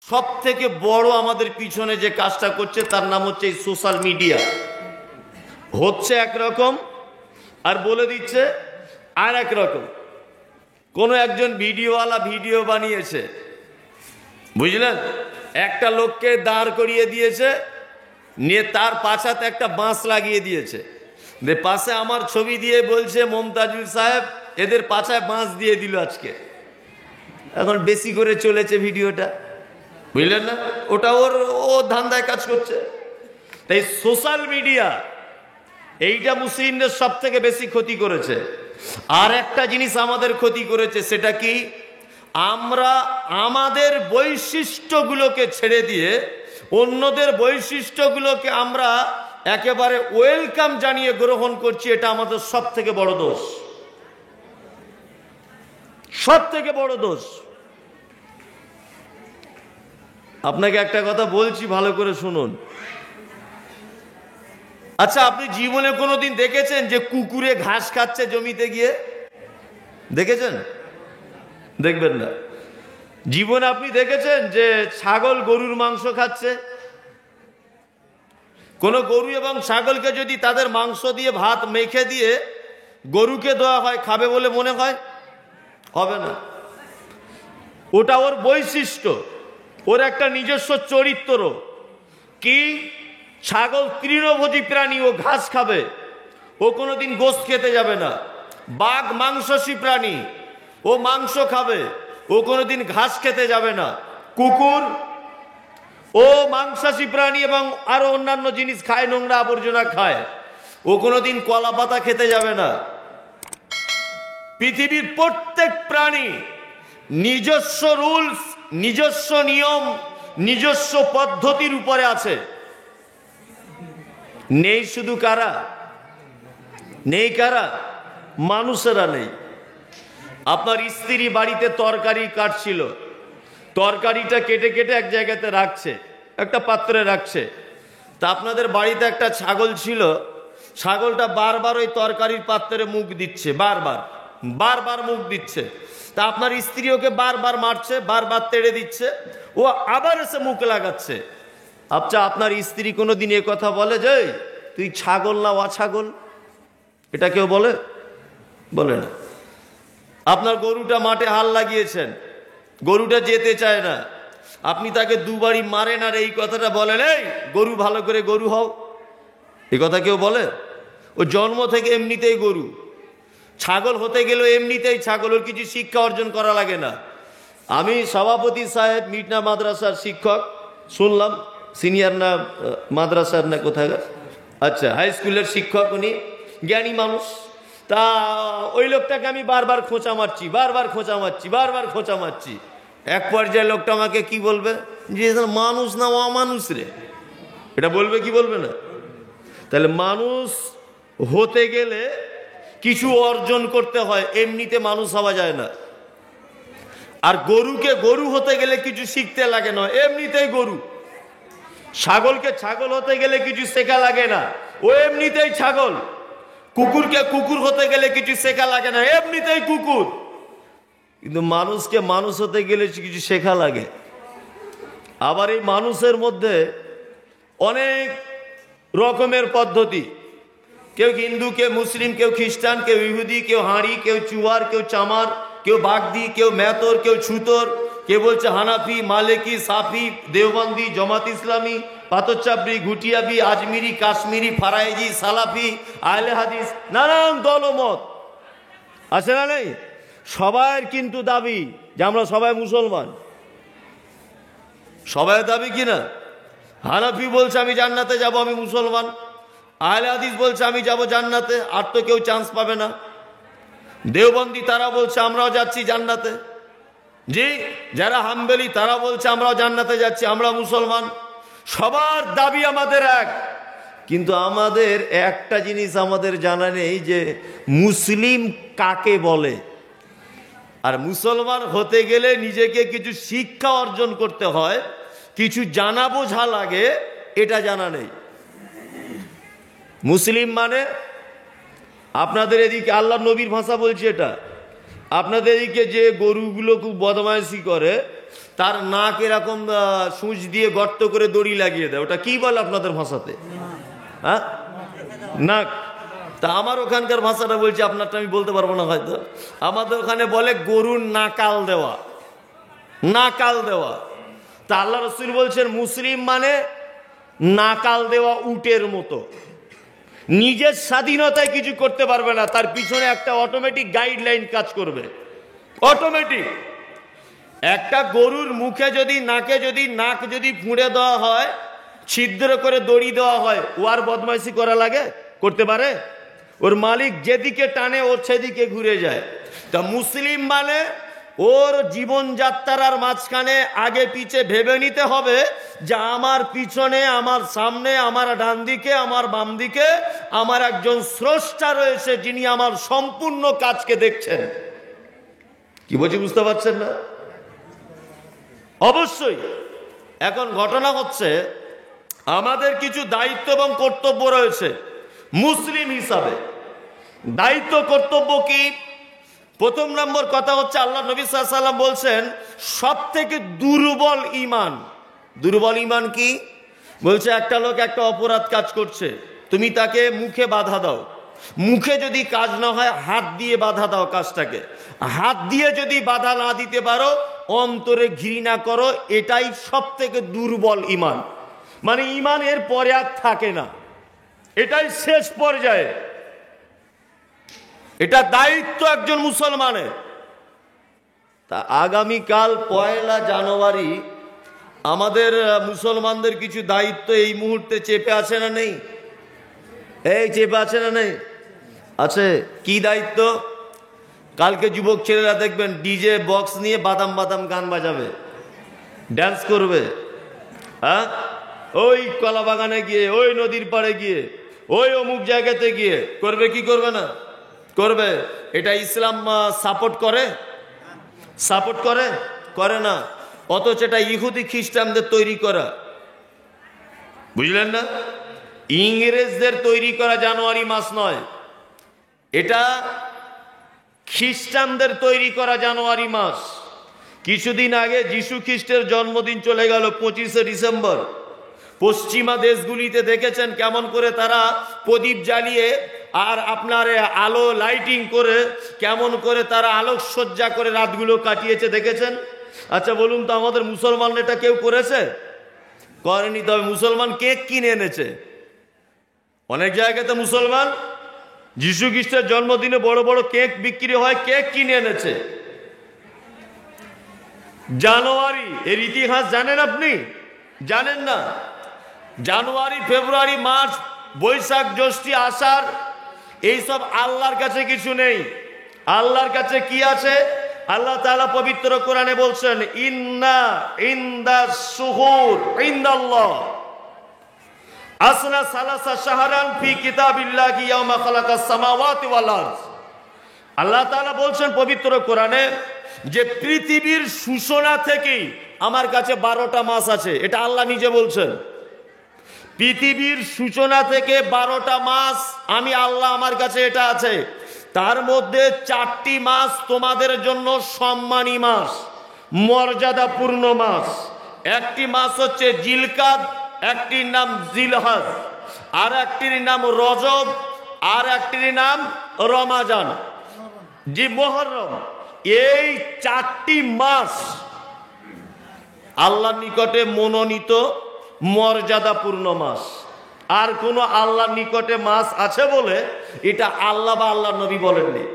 সব থেকে বড় আমাদের পিছনে যে কাজটা করছে তার নাম হচ্ছে এই সোশ্যাল মিডিয়া। হচ্ছে একরকম আর বলে দিচ্ছে আর এক রকম। কোনো একজন ভিডিওওয়ালা ভিডিও বানিয়েছে, বুঝলেন, একটা লোককে দাঁড় করিয়ে দিয়েছে, নিয়ে তার পাছাতে একটা বাঁশ লাগিয়ে দিয়েছে, পাশে আমার ছবি দিয়ে বলছে মমতাজুল সাহেব এদের পাছায় বাঁশ দিয়ে দিল আজকে। এখন বেশি করে চলেছে ভিডিওটা, বুঝলেন না, ওটা ও ধান্দায় কাজ করছে। তাই সোশ্যাল মিডিয়া এইটা মুসলিমদের সব থেকে বেশি ক্ষতি করেছে। আর একটা জিনিস আমাদের ক্ষতি করেছে, সেটা কি, আমরা আমাদের বৈশিষ্ট্যগুলোকে ছেড়ে দিয়ে অন্যদের বৈশিষ্ট্যগুলোকে আমরা একেবারে ওয়েলকাম জানিয়ে গ্রহণ করছি। এটা আমাদের সব থেকে বড় দোষ, সব থেকে বড় দোষ। আপনাকে একটা কথা বলছি, ভালো করে শুনুন। আচ্ছা, আপনি জীবনে কোনোদিন দেখেছেন যে কুকুরে ঘাস খাচ্ছে জমিতে গিয়ে? দেখেছেন? দেখবেন না। জীবনে আপনি দেখেছেন যে ছাগল গরুর মাংস খাচ্ছে? কোন গরু এবং ছাগলকে যদি তাদের মাংস দিয়ে ভাত মেখে দিয়ে গরুকে দেওয়া হয়, খাবে বলে মনে হয়? হবে না। ওটা ওর বৈশিষ্ট্য, ওর একটা নিজস্ব চরিত্র। কি, ছাগল তৃণভোজী প্রাণী, ও ঘাস খাবে, ও কোনোদিন গোশত খেতে যাবে না। বাঘ মাংসাশী প্রাণী, ও মাংস খাবে, ও কোনোদিন ঘাস খেতে যাবে না। কুকুর ও মাংসাশী প্রাণী এবং আরো অন্যান্য জিনিস খায়, নোংরা আবর্জনা খায়, ও কোনোদিন কলা পাতা খেতে যাবে না। পৃথিবীর প্রত্যেক প্রাণী নিজস্ব রুলস, নিজস্ব নিয়ম, নিজস্ব পদ্ধতির উপরে আছে। নেই শুধু কারা? নেই কারা? মানুষেরা নেই। আপনার স্ত্রী বাড়িতে তরকারি কাটছিল, তরকারিটা কেটে কেটে এক জায়গাতে রাখছে, একটা পাত্রে রাখছে। তা আপনাদের বাড়িতে একটা ছাগল ছিল, ছাগলটা বারবার ওই তরকারির পাত্রে মুখ দিচ্ছে, বারবার বারবার মুখ দিচ্ছে। তা আপনার স্ত্রী ওকে বারবার মারছে, বারবার তেড়ে দিচ্ছে, ও আবার এসে মুখ লাগাচ্ছে। আচ্ছা, আপনার স্ত্রী কোনোদিন এ কথা বলে যে তুই ছাগল না অছাগল? এটা কেউ বলে? বলে না। আপনার গরুটা মাঠে হাল লাগিয়েছেন, গরুটা যেতে চায় না, আপনি তাকে দুবারই মারেন আর এই কথাটা বলেন, এই গরু ভালো করে গরু হও। এই কথা কেউ বলে? ও জন্ম থেকে এমনিতেই গরু। ছাগল হতে গেলেও এমনিতেই ছাগল, ওর কিছু শিক্ষা অর্জন করা লাগে না। আমি সভাপতি সাহেব মিটনা মাদ্রাসার শিক্ষক, শুনলাম সিনিয়র না মাদ্রাসার না কোথায়, আচ্ছা হাই স্কুলের শিক্ষক, উনি জ্ঞানী মানুষ। তা ওই লোকটাকে আমি বারবার খোঁচা মারছি, বারবার খোঁচা মারছি, বারবার খোঁচা মারছি। এক পর্যায়ে লোকটা আমাকে কি বলবে, যে মানুষ না অমানুষ রে, এটা বলবে কি বলবে না? তাহলে মানুষ হতে গেলে কিছু অর্জন করতে হয়, এমনিতে মানুষ হওয়া যায় না। আর গরুকে গরু হতে গেলে কিছু শিখতে লাগে না, এমনিতেই গরু। ছাগলকে ছাগল হতে গেলে কিছু শেখা লাগে না, ও এমনিতেই ছাগল। কুকুরকে কুকুর হতে গেলে কিছু শেখা লাগে না, এমনিতেই কুকুর। কিন্তু মানুষকে মানুষ হতে গেলে কিছু শেখা লাগে। আবার এই মানুষের মধ্যে অনেক রকমের পদ্ধতি, কেউ হিন্দু, কেউ মুসলিম, কেউ খ্রিস্টান, কেউ ইহুদি, কেউ হাঁড়ি, কেউ চুয়ার, কেউ চামার, কেউ বাগদি, কেউ মেতর, কেউ ছুতর, কেউ বলছে হানাফি, মালিকি, সাফি, দেওবন্দি, জমাত ইসলামী, পাথরচাপড়ি, ঘুটিয়াবি, আজমিরি, কাশ্মীরি, ফারাইজি, সালাফি, আহলে হাদিস, নানান দলমত আছে না নেই? সবার কিন্তু দাবি যে আমরা সবাই মুসলমান। সবাই দাবি কিনা? হানাফি বলছে আমি জান্নাতে যাব, আমি মুসলমান। আহলে হাদিস বলছে আমি যাব জান্নাতে, আর তো কেউ চান্স পাবে না। দেওবন্দি তারা বলছে আমরাও যাচ্ছি জান্নাতে। জি, যারা হাম্বলি তারা বলছে আমরাও জান্নাতে যাচ্ছি, আমরা মুসলমান। সবার দাবি আমাদের এক, কিন্তু আমাদের একটা জিনিস আমাদের জানা নেই যে মুসলিম কাকে বলে। আর মুসলমান হতে গেলে নিজেকে কিছু শিক্ষা অর্জন করতে হয়, কিছু জানা বোঝা লাগে, এটা জানা নেই। মুসলিম মানে আপনাদের এদিকে আল্লাহ নবীর ভাষা বলছে এটা, আপনাদের এদিকে যে গরুগুলো খুব বদমাইশি করে, তার নাক এরকম সূচ দিয়ে গর্ত করে দড়ি লাগিয়ে দেয়, ওটা কি বলে আপনাদের ভাষাতে? হ্যাঁ, নাক। তা আমার ওখানকার ভাষাটা বলছি, আপনারটা আমি বলতে পারবো না হয়তো। আমাদের ওখানে বলে গরুর নাকাল দেওয়া, নাকাল দেওয়া। তা আল্লাহ রসুল বলছেন মুসলিম মানে নাকাল দেওয়া উটের মতো, নিজের স্বাধীনতায় কিছু করতে পারবে না, তার পিছনে একটা অটোমেটিক গাইডলাইন কাজ করবে, অটোমেটিক। একটা গরুর মুখে যদি নাকে যদি নাক যদি ফুঁড়ে দেওয়া হয়, ছিদ্র করে দড়ি দেওয়া হয়, ও আর বদমাইশি করা লাগে? করতে পারে? ওর মালিক যেদিকে টানে ওর সেদিকে ঘুরে যায়। তা মুসলিম মানে ওর জীবনযাত্রার মাঝখানে আগে পিছে ভেবে নিতে হবে যে আমার পিছনে, আমার সামনে, আমার ডান দিকে, আমার বাম দিকে আমার একজন স্রষ্টা রয়েছে, যিনি আমার সম্পূর্ণ কাজকে দেখছেন। কি বলছি বুঝতে পারছেন না? অবশ্যই। এখন ঘটনা হচ্ছে আমাদের কিছু দায়িত্ব এবং কর্তব্য রয়েছে মুসলিম হিসাবে। দায়িত্ব কর্তব্য কি? প্রথম নম্বর কথা হচ্ছে আল্লাহ নবী সাল্লাল্লাহু আলাইহি ওয়াসাল্লাম বলছেন সব থেকে দুর্বল ঈমান। দুর্বল ঈমান কি? বলছে একটা লোক একটা অপরাধ কাজ করছে, তুমি তাকে মুখে বাধা দাও, মুখে যদি কাজ না হয় হাত দিয়ে বাধা দাও কাজটাকে, হাত দিয়ে যদি বাধা না দিতে পারো অন্তরে ঘৃণা করো, এটাই সব থেকে দুর্বল ঈমান। মানে ঈমান এর পরে আর থাকে না, এটাই শেষ পর্যায়ে। এটা দায়িত্ব একজন মুসলমানের। তা আগামীকাল 1 জানুয়ারি আমাদের মুসলমানদের কিছু দায়িত্ব এই মুহূর্তে চেপে আছে না নেই? এই চেপে আছে না নেই? আছে। কি দায়িত্ব? কালকে যুবক ছেলেরা দেখবেন ডিজে বক্স নিয়ে বাদাম বাদাম গান বাজাবে, ড্যান্স করবে। হ্যাঁ, ওই কলা বাগানে গিয়ে, ওই নদীর পাড়ে গিয়ে, ওই অমুক জায়গাতে গিয়ে করবে। কি করবে না? করবে। এটা ইসলাম সাপোর্ট করে? সাপোর্ট করে? করে না। অথচ এটা ইহুদি খ্রিস্টানদের তৈরি করা, বুঝলেন না? ইংরেজদের তৈরি করা জানুয়ারি মাস নয়, এটা খ্রিস্টানদের তৈরি করা জানুয়ারি মাস। কিছুদিন আগে যিশু খ্রিস্টের জন্মদিন চলে গেল 25শে ডিসেম্বর। পশ্চিমা দেশগুলিতে দেখেছেন কেমন করে তারা প্রদীপ জ্বালিয়ে আর আপনার আলো লাইটিং করে কেমন করে তারা আলোকসজ্জা করে রাতগুলো কাটিয়েছে, দেখেছেন? আচ্ছা বলুন তো, আমাদের মুসলমান এটা কেউ করেছে? করেনি। তবে মুসলমান কেক কিনে এনেছে। অনেক জায়গাতে মুসলমান যিশু খ্রিস্টের জন্মদিনে বড় বড় কেক বিক্রি হয়, কেক কিনে এনেছে। জানুয়ারি এর ইতিহাস জানেন আপনি? জানেন না? জানুয়ারি, ফেব্রুয়ারি, মার্চ, বৈশাখ, জ্যৈষ্ঠ, আষাঢ় এইসব আল্লাহর কাছে কিছু নেই। আল্লাহর কাছে কি আছে? আল্লাহ তাআলা পবিত্র কোরআনে বলছেন ইন্না ইনদাস শুহুর ইনদাল্লাহ আসনা সালাসা শাহরান ফি কিতাবিল্লাহি ইয়াওমা খালাকাস সামাওয়াতি ওয়াল আরদ। আল্লাহ তাআলা বলছেন পবিত্র কোরআনে যে পৃথিবীর সূচনা থেকেই আমার কাছে 12টা মাস আছে। এটা আল্লাহ নিজে বলছেন। পৃথিবীর সূচনা থেকে 12টা মাস আমি আল্লাহ আমার কাছে এটা আছে। তার মধ্যে 4টি মাস তোমাদের জন্য সম্মানী মাস, মর্যাদাপূর্ণ মাস। একটি মাস হচ্ছে জিলকাদ, একটির নাম জিলহজ, আর একটির নাম রজব, আর একটির নাম রমাজান, জি মুহররম। এই 4টি মাস আল্লাহর নিকটে মনোনীত মর্যাদাপূর্ণ মাস। আর কোন আল্লাহর নিকটে মাস আছে বলে এটা আল্লাহ বা আল্লাহর নবী বলেননি।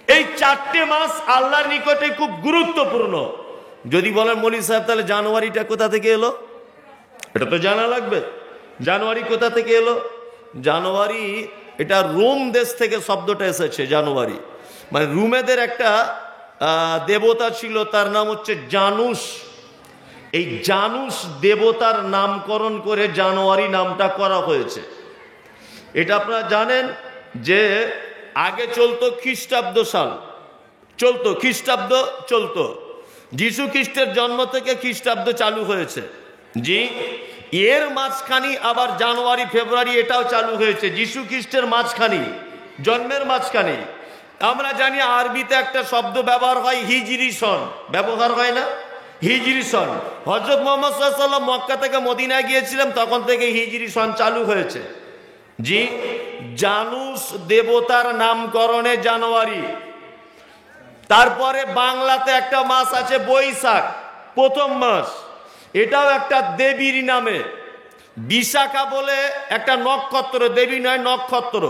এই 4টে মাস আল্লাহর নিকটে খুব গুরুত্বপূর্ণ। যদি বলেন মৌলী সাহেব তাহলে জানুয়ারিটা কোথা থেকে এলো? এটা তো জানা লাগবে। জানুয়ারি কোথা থেকে এলো? জানুয়ারি এটা রোম দেশ থেকে শব্দটা এসেছে। জানুয়ারি মানে রুমেদের একটা দেবতা ছিল, তার নাম হচ্ছে জানুস। এই জানুস দেবতার নামকরণ করে জানুয়ারি নামটা করা হয়েছে। এটা আপনারা জানেন যে আগে চলতো খ্রিস্টাব্দ সাল, চলতো খ্রিস্টাব্দ চলতো। যিশু খ্রিস্টের জন্ম থেকে খ্রিস্টাব্দ চালু হয়েছে, জি। এর মাঝখানি আবার জানুয়ারি ফেব্রুয়ারি এটাও চালু হয়েছে, যিশু খ্রিস্টের মাঝখানি, জন্মের মাঝখানি। আমরা জানি আরবিতে একটা শব্দ ব্যবহার হয় হিজরি সন, ব্যবহার হয় না? হিজরি সন। হযরত মুহাম্মদ সাল্লাল্লাহু আলাইহি ওয়াসাল্লাম মক্কা থেকে মদিনায় গিয়েছিলেন, তখন থেকে হিজরি সন চালু হয়েছে। জি, জানুস দেবতার নামকরণে জানুয়ারি। তারপরে বাংলাতে একটা মাস আছে বৈশাখ, প্রথম মাস, এটাও একটা দেবীর নামে। বিশাখা বলে একটা নক্ষত্র, দেবী নয় নক্ষত্র,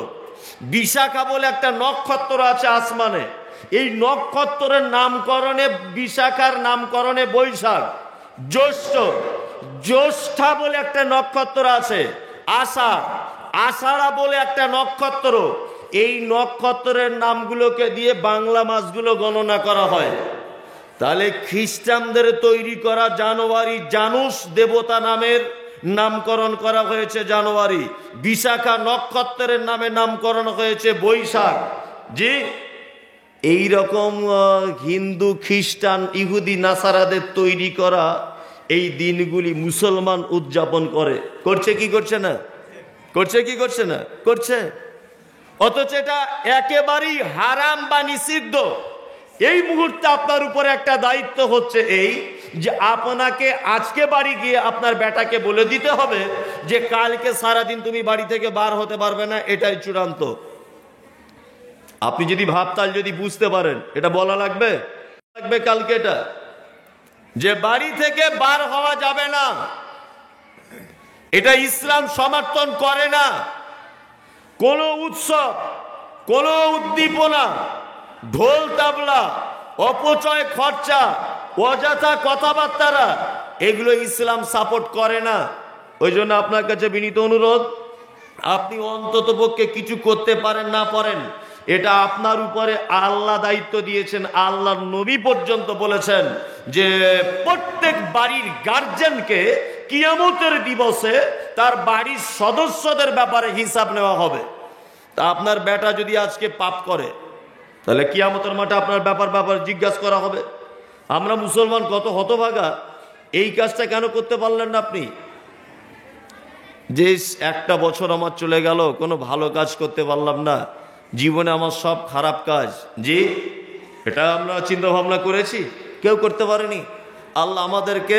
বিশাখা বলে একটা নক্ষত্র আছে আসমানে, এই নক্ষত্রের নামকরণে, বিশাখার নামকরণে বৈশাখ। জ্যৈষ্ঠ, জ্যৈষ্ঠা বলে একটা নক্ষত্র আছে। আষাঢ়, আষাঢ়া বলে একটা নক্ষত্র। এই নক্ষত্রের নামগুলোকে দিয়ে বাংলা মাসগুলো গণনা করা হয়। তাহলে খ্রিস্টানদের তৈরি করা জানুয়ারি, জানুস দেবতা নামের নামকরণ করা হয়েছে জানুয়ারি। বিশাখা নক্ষত্রের নামে নামকরণ হয়েছে বৈশাখ। জি, এই রকম হিন্দু, খ্রিস্টান, ইহুদি, নাসারাদের তৈরি করা এই দিনগুলি মুসলমান উদযাপন করে। করছে কি করছে না? করছে কি করছে না? করছে। অথচ এটা একেবারেই হারাম বা নিষিদ্ধ। এই মুহূর্তে আপনার উপরে একটা দায়িত্ব হচ্ছে এই যে আপনাকে আজকে বাড়ি গিয়ে আপনার বেটাকে বলে দিতে হবে যে কালকে সারাদিন তুমি বাড়ি থেকে বার হতে পারবে না, এটাই চূড়ান্ত। আপনি যদি ভাবতাল, যদি বুঝতে পারেন, এটা বলা লাগবে কালকে এটা, যে বাড়ি থেকে বার হওয়া যাবে না। এটা ইসলাম সমর্থন করে না। কোনো উৎসব, কোনো উদ্দীপনা, ঢোল তাবলা, অপচয় খরচা, অযথা কথাবার্তা, এগুলো ইসলাম সাপোর্ট করে না। ওই জন্য আপনার কাছে বিনীত অনুরোধ, আপনি অন্তত পক্ষে কিছু করতে পারেন না পারেন, এটা আপনার উপরে আল্লাহ দায়িত্ব দিয়েছেন। আল্লাহর নবী পর্যন্ত বলেছেন যে প্রত্যেক বাড়ির গার্জেনকে কিয়ামতের দিবসে তার বাড়ির সদস্যদের ব্যাপারে হিসাব নেওয়া হবে। তা আপনার বেটা যদি আজকে পাপ করে, তাহলে কিয়ামতের মাঠে আপনার ব্যাপার জিজ্ঞাসা করা হবে। আমরা মুসলমান কত হতভাগা, এই কাজটা কেন করতে পারলেন না আপনি? যে একটা বছর আমার চলে গেল, কোনো ভালো কাজ করতে পারলাম না, জীবনে আমার সব খারাপ কাজ। জি, এটা আমরা চিন্তা ভাবনা করেছি? কেউ করতে পারেনি। আল্লাহ আমাদেরকে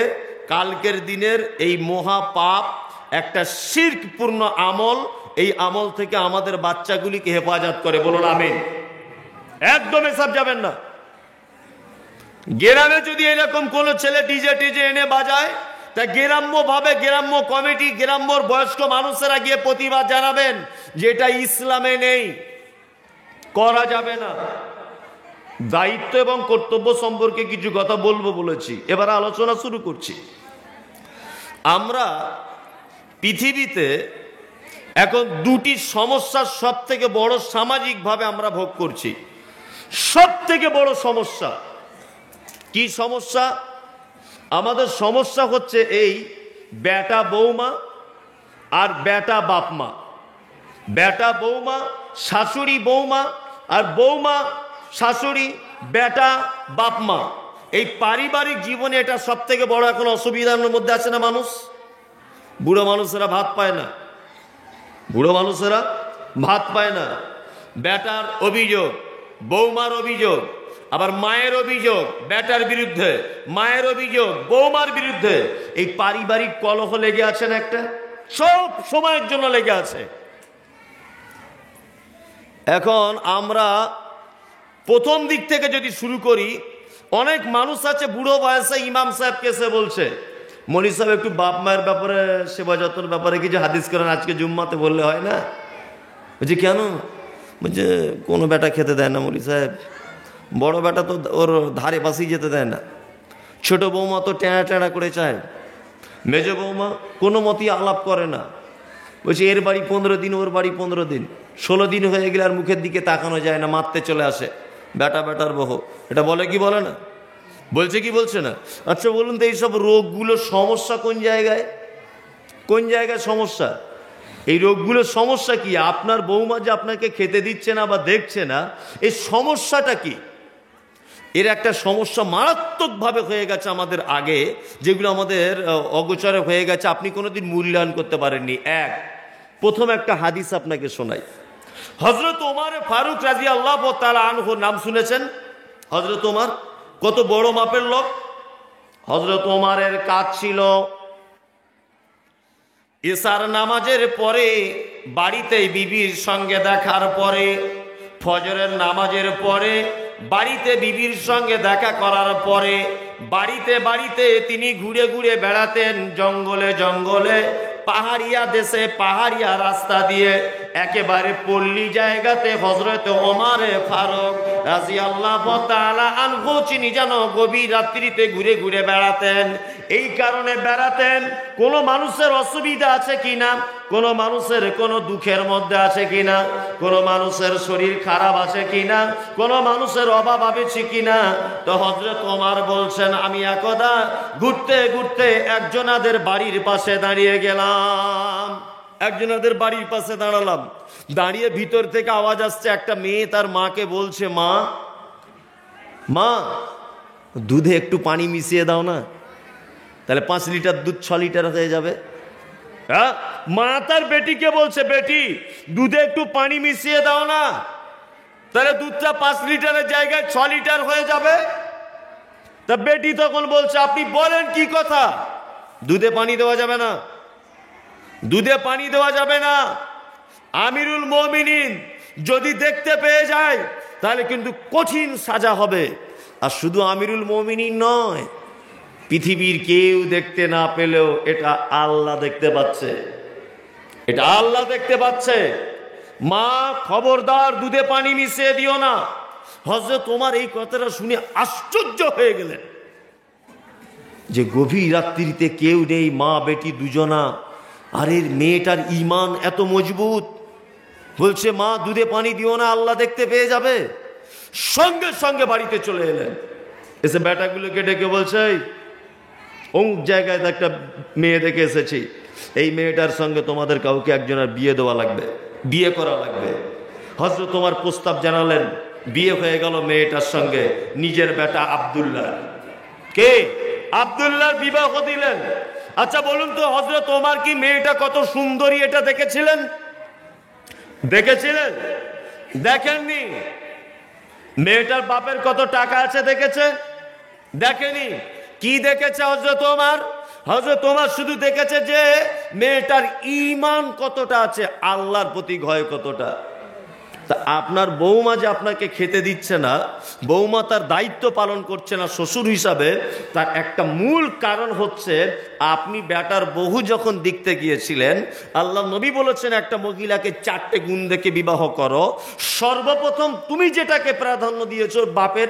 কালকের দিনের এই মহা পাপ, একটা শিরকপূর্ণ আমল, এই আমল থেকে আমাদের বাচ্চাগুলিকে হেফাজত করে। বলুন আমিন। একদম এসব যাবেন না। গ্রামে যদি এরকম কোন ছেলে ডিজে টিজে এনে বাজায়, তা গ্রাম্য ভাবে, গ্রাম্য কমিটি, গ্রাম্যর বয়স্ক মানুষেরা গিয়ে প্রতিবাদ জানাবেন যে এটা ইসলামে নেই, করা যাবে না। দায়িত্ব এবং কর্তব্য সম্পর্কে কিছু কথা বলবো বলেছি, এবার আলোচনা শুরু করছি। আমরা পৃথিবীতে এখন দুটি সমস্যার সব থেকে বড় সামাজিকভাবে আমরা ভোগ করছি। সব থেকে বড় সমস্যা কি সমস্যা? আমাদের সমস্যা হচ্ছে এই বেটা বৌমা আর বেটা বাপমা, বেটা বৌমা, শাশুড়ি বৌমা, আর বৌমা শাশুড়ি, বেটা বাপমা। এই পারিবারিক জীবনে এটা সব থেকে বড় এখন অসুবিধার মধ্যে আছে না মানুষ। বুড়ো মানুষেরা ভাত পায় না, বুড়ো মানুষেরা ভাত পায় না। বেটার অভিযোগ, বৌমার অভিযোগ, আবার মায়ের অভিযোগ বেটার বিরুদ্ধে, মায়ের অভিযোগ বৌমার বিরুদ্ধে। এই পারিবারিক কলহ লেগে আছে না একটা, সব সময়ের জন্য লেগে আছে। এখন আমরা প্রথম দিক থেকে যদি শুরু করি, অনেক মানুষ আছে বুড়ো বয়সে ইমাম সাহেবকে এসে বলছে, মনি সাহেব একটু বাপ মায়ের ব্যাপারে, সেবা যত্নের ব্যাপারে কিছু হাদিস করেন, আজকে জুম্মাতে বললে হয় না? বলছি কেন? বলছে কোনো বেটা খেতে দেয় না মনি সাহেব, বড় বেটা তো ওর ধারে পাশেই যেতে দেয় না, ছোট বৌমা তো টেঁড়া টেঁড়া করে চায়, মেজ বৌমা কোনো মতেই আলাপ করে না। বলছে এর বাড়ি 15 দিন, ওর বাড়ি 15 দিন, 16 দিন হয়ে গেলে আর মুখের দিকে তাকানো যায় না, মারতে চলে আসে। বেটা বেটার বউ, এটা বলে কি বলে না? বলছে কি বলছে না? আচ্ছা বলুন তো, এইসব রোগগুলোর সমস্যা কোন জায়গায়? কোন জায়গায় সমস্যা? এই রোগগুলোর সমস্যা কি? আপনার বৌমা যে আপনাকে খেতে দিচ্ছে না বা দেখছে না, এই সমস্যাটা কি? এর একটা সমস্যা মারাত্মকভাবে হয়ে গেছে আমাদের আগে, যেগুলো আমাদের অগোচরে হয়ে গেছে, আপনি কোনোদিন মূল্যায়ন করতে পারেননি। প্রথম একটা হাদিস আপনাকে শোনাই। হযরত ওমর ফারুক রাদিয়াল্লাহু তাআলা আনহু নাম শুনেছেন? হযরত ওমর কত বড় মাপের লোক, হযরত ওমরের কাজ ছিল এশার নামাজের পরে বাড়িতে বিবির সঙ্গে দেখার পরে, ফজরের নামাজের পরে বাড়িতে বিবির সঙ্গে দেখা করার পরে বাড়িতে বাড়িতে তিনি ঘুরে ঘুরে বেড়াতেন, জঙ্গলে জঙ্গলে, পাহাড়িয়া দেশে, পাহাড়িয়া রাস্তা দিয়ে, একেবারে পল্লী জায়গাতে হযরত ওমর ফারুক রাদিয়াল্লাহু তাআলা আনহু তিনি যেন গভীর রাত্রিতে ঘুরে ঘুরে বেড়াতেন। এই কারণে বেড়াতেন, কোনো মানুষের অসুবিধা আছে কিনা, কোনো মানুষের কোনো দুঃখের মধ্যে আছে কিনা, কোনো মানুষের শরীর খারাপ আছে কিনা, কোনো মানুষের অভাব আছে কিনা। তো হযরত ওমর বলছেন, আমি একদা ঘুরতে ঘুরতে একজনাদের বাড়ির পাশে দাঁড়িয়ে গেলাম, একজনাদের বাড়ির পাশে দাঁড়ালাম, দাঁড়িয়ে ভিতর থেকে আওয়াজ আসছে, একটা মেয়ে তার মাকে বলছে, মা মা দুধে একটু পানি মিশিয়ে দাও না, তাহলে 5 লিটার দুধ 6 লিটার হয়ে যাবে। হ্যাঁ, মা তার বেটিকে বলছে, বেটি দুধে একটু পানি মিশিয়ে দাও না, তাহলে দুধটা 5 লিটারের জায়গায় 6 লিটার হয়ে যাবে। তা বেটি তখন বলছে, আপনি বলেন কি কথা, দুধে পানি দেওয়া যাবে না, দুধে পানি দেওয়া যাবে না। আমিরুল মুমিনিন যদি দেখতে পেয়ে যায় তাহলে কিন্তু কঠিন সাজা হবে। আর শুধু আমিরুল মুমিনিন নয়, পৃথিবীর কেউ দেখতে না পেলেও এটা আল্লাহ দেখতে পাচ্ছে, এটা আল্লাহ দেখতে পাচ্ছে। মা খবরদার দুধে পানি মিশিয়ে দিও না। হযরত ওমর এই কথাটা শুনে আশ্চর্য হয়ে গেলেন যে গভীর রাত্রিতে কেউ নেই, মা বেটি দুজনা, আর এর মেয়েটার ঈমান এত মজবুত, বলছে মা দুধে পানি দিও না, আল্লাহ দেখতে পেয়ে যাবে। সঙ্গে সঙ্গে বাড়িতে চলে এলেন, এসে বেটাগুলোকে ডেকে বলছে, অমুক জায়গায় একটা মেয়ে দেখে এসেছি, এই মেয়েটার সঙ্গে তোমাদের কাউকে একজনের বিয়ে দেওয়া লাগবে, বিয়ে করা লাগবে। হযরত ওমর প্রস্তাব জানালেন, বিয়ে হয়ে গেল মেয়েটার সঙ্গে, নিজের বেটা আব্দুল্লাহ, কে আব্দুল্লাহর বিবাহ দিলেন। আচ্ছা বলুন তো, হযরত ওমর কি মেয়েটা কত সুন্দরী এটা দেখেছিলেন? দেখেছিলেন? দেখেননি। মেয়েটার বাপের কত টাকা আছে দেখেছে? দেখেনি। কি দেখেছে হযরত ওমর? হযরত ওমর শুধু দেখেছে যে মেয়েটার ঈমান কতটা আছে, আল্লাহর প্রতি ভয় কতটা। তা আপনার বৌমা যে আপনাকে খেতে দিচ্ছে না, বৌমা তার দায়িত্ব পালন করছে না শ্বশুর হিসাবে, তার একটা মূল কারণ হচ্ছে আপনি বেটার বহু যখন দেখতে গিয়েছিলেন, আল্লাহ নবী বলেছেন একটা মহিলাকে 4টে গুণ দেখে বিবাহ করো। সর্বপ্রথম তুমি যেটাকে প্রাধান্য দিয়েছো, বাপের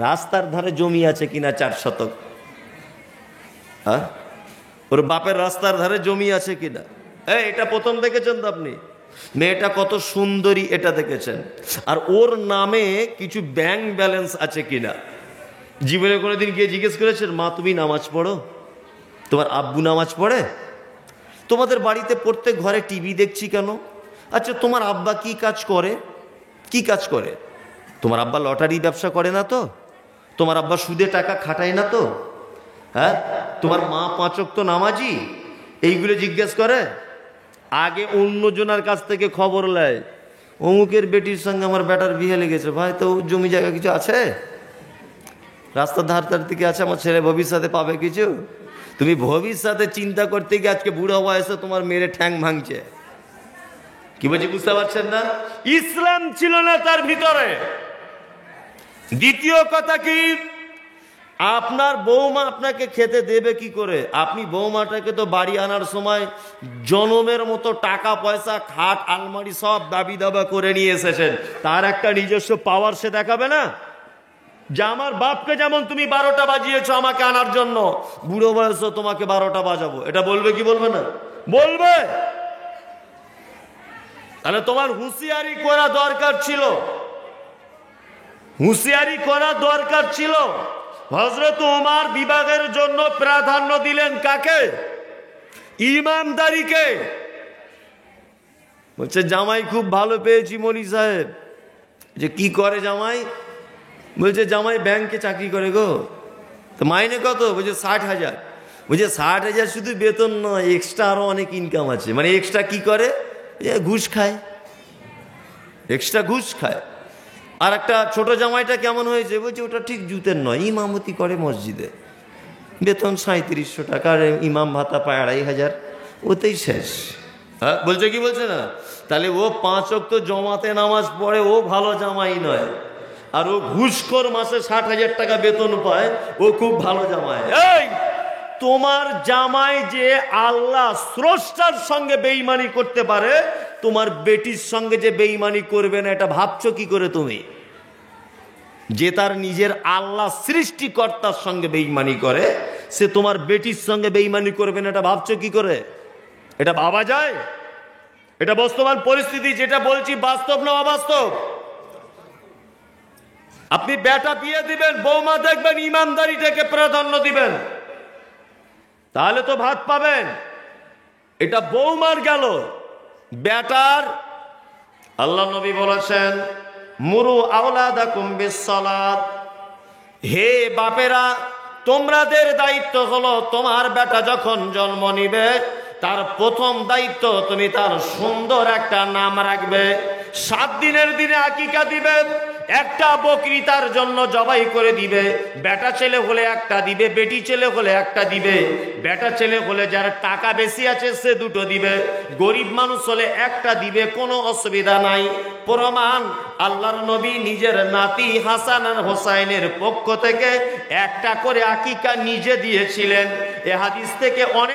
রাস্তার ধারে জমি আছে কিনা 4 শতক, হ্যাঁ, ওর বাপের রাস্তার ধারে জমি আছে কিনা, এটা প্রথম দেখেছেন তো আপনি। মেয়েটা কত সুন্দরী এটা দেখেছেন। আর ওর নামে কিছু ব্যাংক ব্যালেন্স আছে কিনা। জীবনে কোনোদিন গিয়ে জিজ্ঞেস করেছেন, মা তুমি নামাজ পড়ো? তোমার আব্বু নামাজ পড়ে? তোমাদের বাড়িতে প্রত্যেক ঘরে টিভি দেখছি কেন? আচ্ছা তোমার আব্বা কি কাজ করে? কি কাজ করে? তোমার আব্বা লটারি ব্যবসা করে না তো? তোমার আব্বা সুদে টাকা খাটায় না তো? হ্যাঁ, তোমার মা 5 ওয়াক্ত নামাজি? এইগুলো জিজ্ঞেস করে। আগে অন্যজনের কাছ থেকে খবর নেয়, অমুকের বেটির সঙ্গে আমার বেটার বিয়ে লেগেছে, ভাই তো জমি জায়গা কিছু আছে, রাস্তার ধার ধার থেকে আছে, আমার ছেলে ভবিষ্যতে পাবে কিছু। তুমি ভবিষ্যতে চিন্তা করতে গিয়ে আজকে বুড়ো বয়সে তোমার মেয়ের ঠ্যাং ভাঙছে। কি বলছি বুঝতে পারছেন না? ইসলাম ছিল না তার ভিতরে। দ্বিতীয় কথা কি, আপনার বৌমা আপনাকে খেতে দেবে কি করে? আপনি বৌমাটাকে তো বাড়ি আনার সময় জনমের মতো টাকা পয়সা, খাট আলমারি সব দাবি দাবা করে নিয়ে এসেছেন, তার একটা নিজস্ব পাওয়ার সে দেখাবে না? যে আমার বাপকে যেমন তুমি 12টা বাজিয়েছো আমাকে আনার জন্য, বুড়ো বয়সে তোমাকে 12টা বাজাবো, এটা বলবে কি বলবে না? বলবে। তাহলে তোমার হুঁশিয়ারি করা দরকার ছিল, হুঁশিয়ারি করা দরকার ছিল। হযরত ওমর বিবাহের জন্য প্রাধান্য দিলেন কাকে? ইমানদারিকে। বলছে জামাই খুব ভালো পেয়েছি মনি সাহেব। যে কি করে জামাই? বলছে জামাই ব্যাংকে চাকরি করে গো। তো মাইনে কত? বলছে 60,000। বলছে 60,000 শুধু বেতন নয়, এক্সট্রা আরো অনেক ইনকাম আছে। মানে এক্সট্রা কি করে? ঘুষ খায়, এক্সট্রা ঘুষ খায়। আর একটা ছোট জামাইটা কেমন হয়েছে? বলছে ওটা ঠিক জুতের নয়, ইমামতি করে মসজিদে। বেতন 3700 টাকা, আর ইমাম ভাতা পায় 2500, ওতেই শেষ। হ্যাঁ বলছে কি বলছে না? তাহলে ও 5 ওয়াক্ত জমাতে নামাজ পড়ে, ও ভালো জামাই নয়, আর ও ঘুষখোর মাসে 60,000 টাকা বেতন পায়, ও খুব ভালো জামাই। এই তোমার জামাই যে আল্লাহ স্রষ্টার সঙ্গে বেঈমানি করতে পারে, তোমার বেটির সঙ্গে যে বেঈমানি করবে না, এটা ভাবছো কি করে তুমি? যে তার নিজের আল্লাহ সৃষ্টিকর্তার সঙ্গে বেঈমানি করে, সে তোমার বেটির সঙ্গে বেঈমানি করবে না, এটা ভাবছো কি করে? এটা ভাবা যায়? এটা বর্তমান পরিস্থিতি, যেটা বলছি বাস্তব না অবাস্তব? আপনি বেটা বিয়ে দিবেন, বৌমা দেখবেন ইমানদারিটাকে প্রাধান্য দিবেন, তাহলে তো ভাত পাবেন। এটা বৌমার গেল। বেটার আল্লাহ নবী বলেছেন, মুরু আওলাদাকুম বিসসালাত, হে বাপেরা, তোমাদের দায়িত্ব হলো তোমার বেটা যখন জন্ম নিবে, তার প্রথম দায়িত্ব তুমি তার সুন্দর একটা নাম রাখবে। 7 দিনের দিনে আকিকা দিবে, একটা বকরি তার জন্য জবাই করে দিবে। বেটা ছেলে হলে একটা দিবে, বেটি ছেলে হলে একটা দিবে। বেটা ছেলে হলে যার টাকা বেশি আছে সে 2টো দিবে, গরিব মানুষ হলে একটা দিবে, কোনো অসুবিধা নাই। প্রমাণ, আল্লাহর নবী নিজের নাতি হাসান আর হোসাইনের পক্ষ থেকে একটা করে আকিকা নিজে দিয়েছিলেন। এ হাদিস থেকে অনেক